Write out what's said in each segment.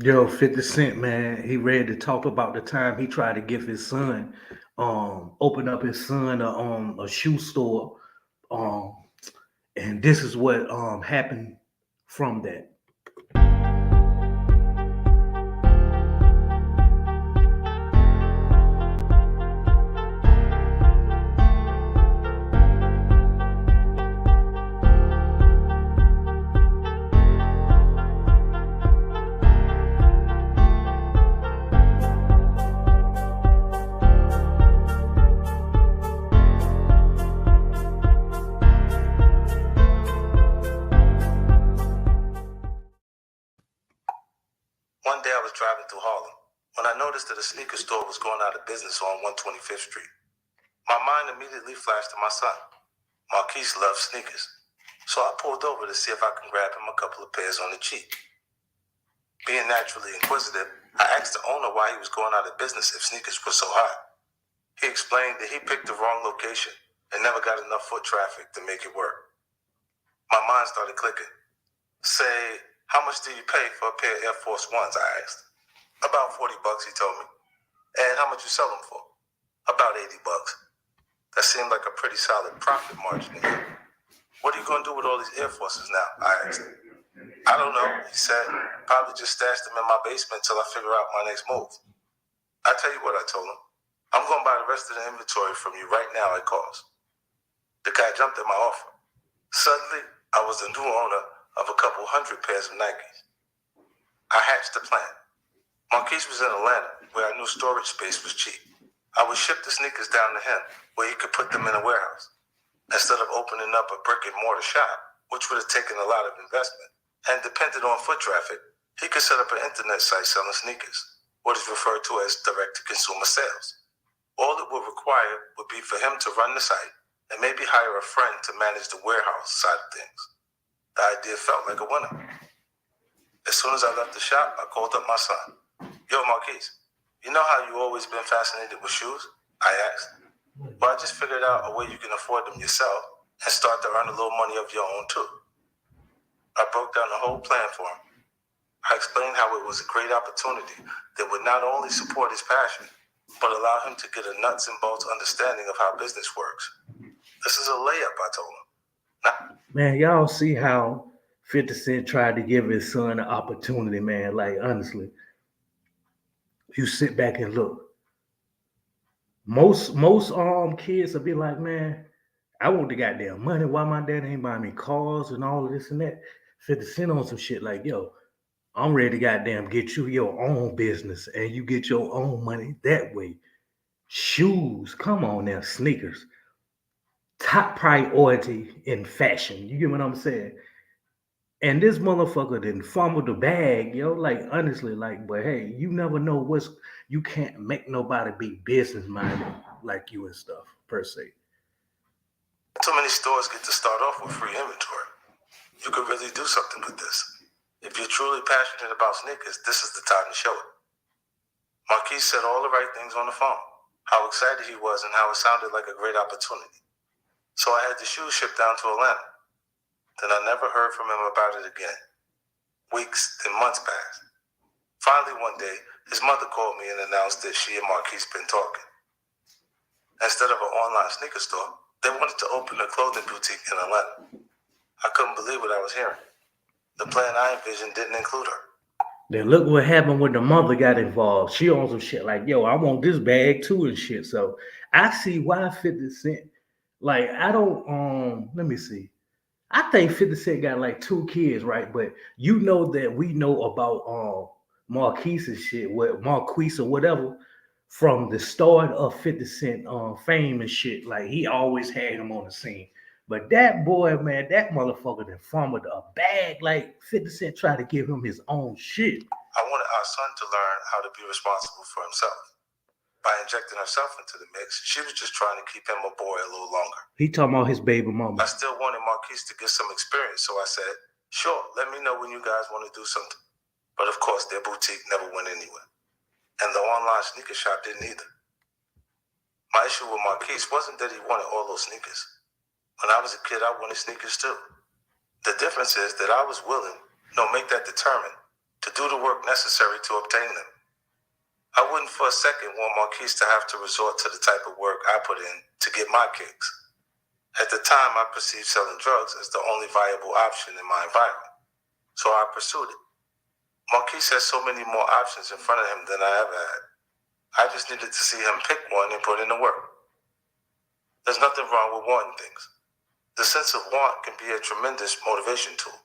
Yo, 50 Cent, man, he ready to talk about the time he tried to give his son, open up his son a shoe store. Um, and this is what happened from that. One day I was driving through Harlem when I noticed that a sneaker store was going out of business on 125th Street. My mind immediately flashed to my son. Marquise loves sneakers. So I pulled over to see if I can grab him a couple of pairs on the cheap. Being naturally inquisitive, I asked the owner why he was going out of business if sneakers were so hot. He explained that he picked the wrong location and never got enough foot traffic to make it work. My mind started clicking. Say, how much do you pay for a pair of Air Force Ones, I asked. About 40 bucks, he told me. And how much you sell them for? About 80 bucks. That seemed like a pretty solid profit margin. What are you going to do with all these Air Forces now? I asked. I don't know, he said. Probably just stash them in my basement till I figure out my next move. I tell you what, I told him. I'm going to buy the rest of the inventory from you right now at cost. The guy jumped at my offer. Suddenly, I was the new owner of a couple hundred pairs of Nikes. I hatched a plan. Marquise was in Atlanta, where I knew storage space was cheap. I would ship the sneakers down to him, where he could put them in a warehouse. Instead of opening up a brick and mortar shop, which would have taken a lot of investment, and depended on foot traffic, he could set up an internet site selling sneakers, what is referred to as direct-to-consumer sales. All it would require would be for him to run the site and maybe hire a friend to manage the warehouse side of things. The idea felt like a winner. As soon as I left the shop, I called up my son. Yo, Marquise, you know how you always been fascinated with shoes? I asked. Well, I just figured out a way you can afford them yourself and start to earn a little money of your own too. I broke down the whole plan for him. I explained how it was a great opportunity that would not only support his passion, but allow him to get a nuts and bolts understanding of how business works. This is a layup, I told him. Now, Man, y'all see how 50 Cent tried to give his son an opportunity, man. Like, honestly, you sit back and look. Most kids will be like, man, I want the goddamn money. Why my dad ain't buying me cars and all of this and that? 50 Cent on some shit like, yo, I'm ready to goddamn get you your own business and you get your own money that way. Shoes, come on now, sneakers. Top priority in fashion. You get what I'm saying? And this motherfucker didn't fumble the bag, yo. Like honestly, like, but hey, you never know what's you can't make nobody be business minded like you and stuff per se. too many stores get to start off with free inventory. You could really do something with this. If you're truly passionate about sneakers, this is the time to show it. Marquise said all the right things on the phone, how excited he was and how it sounded like a great opportunity. So I had the shoes shipped down to Atlanta. Then I never heard from him about it again. Weeks, then months passed. Finally, one day, his mother called me and announced that she and Marquise been talking. Instead of an online sneaker store, they wanted to open a clothing boutique in Atlanta. I couldn't believe what I was hearing. The plan I envisioned didn't include her. Then look what happened when the mother got involved. She on some shit like, yo, I want this bag too and shit. So I see why 50 Cent. Like, I don't let me see. I think 50 Cent got like two kids, right? But you know that we know about Marquise and shit, what Marquise or whatever, from the start of 50 Cent fame and shit. Like he always had him on the scene. But that boy, man, that motherfucker that fumbled a bag like 50 Cent tried to give him his own shit. I wanted our son to learn how to be responsible for himself. By injecting herself into the mix, she was just trying to keep him a boy a little longer. He talking about his baby mama. I still wanted Marquise to get some experience, so I said, sure, let me know when you guys want to do something. But of course, their boutique never went anywhere. And the online sneaker shop didn't either. My issue with Marquise wasn't that he wanted all those sneakers. When I was a kid, I wanted sneakers too. The difference is that I was willing, no, make that determined, to do the work necessary to obtain them. I wouldn't for a second want Marquise to have to resort to the type of work I put in to get my kicks. At the time, I perceived selling drugs as the only viable option in my environment, so I pursued it. Marquise has so many more options in front of him than I ever had. I just needed to see him pick one and put in the work. There's nothing wrong with wanting things. The sense of want can be a tremendous motivation tool.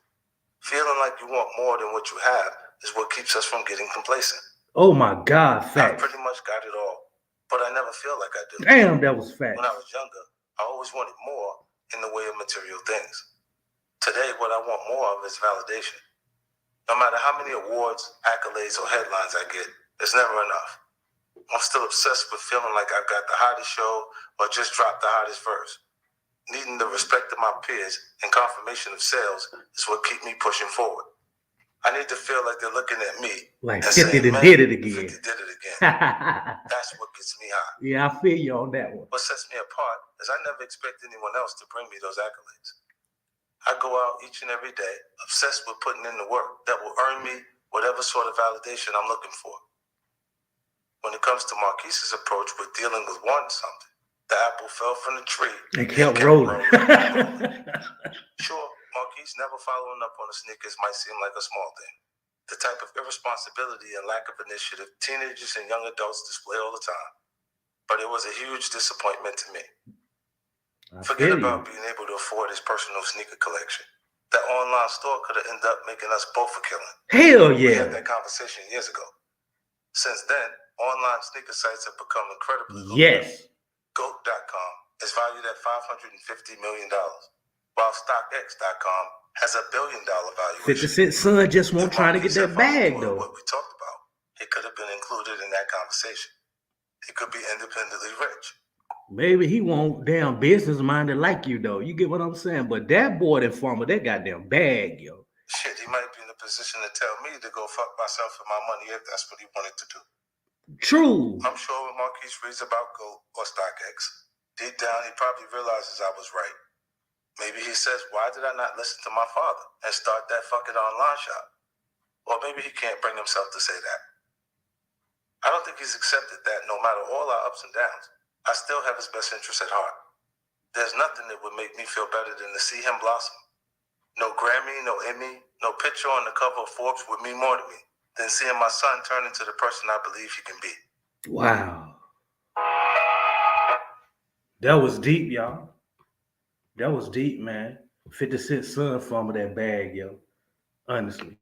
Feeling like you want more than what you have is what keeps us from getting complacent. Oh my God, I facts. pretty much got it all, but I never feel like I do. Damn, that was facts. When I was younger, I always wanted more in the way of material things. Today, what I want more of is validation. No matter how many awards, accolades, or headlines I get, it's never enough. I'm still obsessed with feeling like I've got the hottest show or just dropped the hottest verse. Needing the respect of my peers and confirmation of sales is what keeps me pushing forward. I need to feel like they're looking at me like and 50 saying, did it again. 50 did it again. That's what gets me high. Yeah, I feel you on that one. What sets me apart is I never expect anyone else to bring me those accolades. I go out each and every day, obsessed with putting in the work that will earn me whatever sort of validation I'm looking for. When it comes to Marquise's approach with dealing with wanting something, the apple fell from the tree and kept rolling. Sure, Marquise never following up on the sneakers might seem like a small thing. The type of irresponsibility and lack of initiative teenagers and young adults display all the time. But it was a huge disappointment to me. Forget about being able to afford his personal sneaker collection. That online store could have ended up making us both a killing. Hell yeah. We had that conversation years ago. Since then, online sneaker sites have become incredibly lucrative. Yes. GOAT.com is valued at $550 million, while StockX.com has $1 billion valuation. 50 Cent son just won't try to get that bag, though. What we talked about, it could have been included in that conversation. He could be independently rich. Maybe he won't damn business-minded like you, though. You get what I'm saying? But that boy that farmer, that goddamn bag, yo. Shit, he might be in a position to tell me to go fuck myself and my money if that's what he wanted to do. True. I'm sure when Marquise reads about GOAT or StockX, deep down he probably realizes I was right. Maybe he says, why did I not listen to my father and start that fucking online shop? Or maybe he can't bring himself to say that. I don't think he's accepted that no matter all our ups and downs, I still have his best interests at heart. There's nothing that would make me feel better than to see him blossom. No Grammy, no Emmy, no picture on the cover of Forbes would mean more to me than seeing my son turn into the person I believe he can be. Wow. That was deep, y'all. That was deep, man. 50 Cent son farmer that bag, yo. Honestly.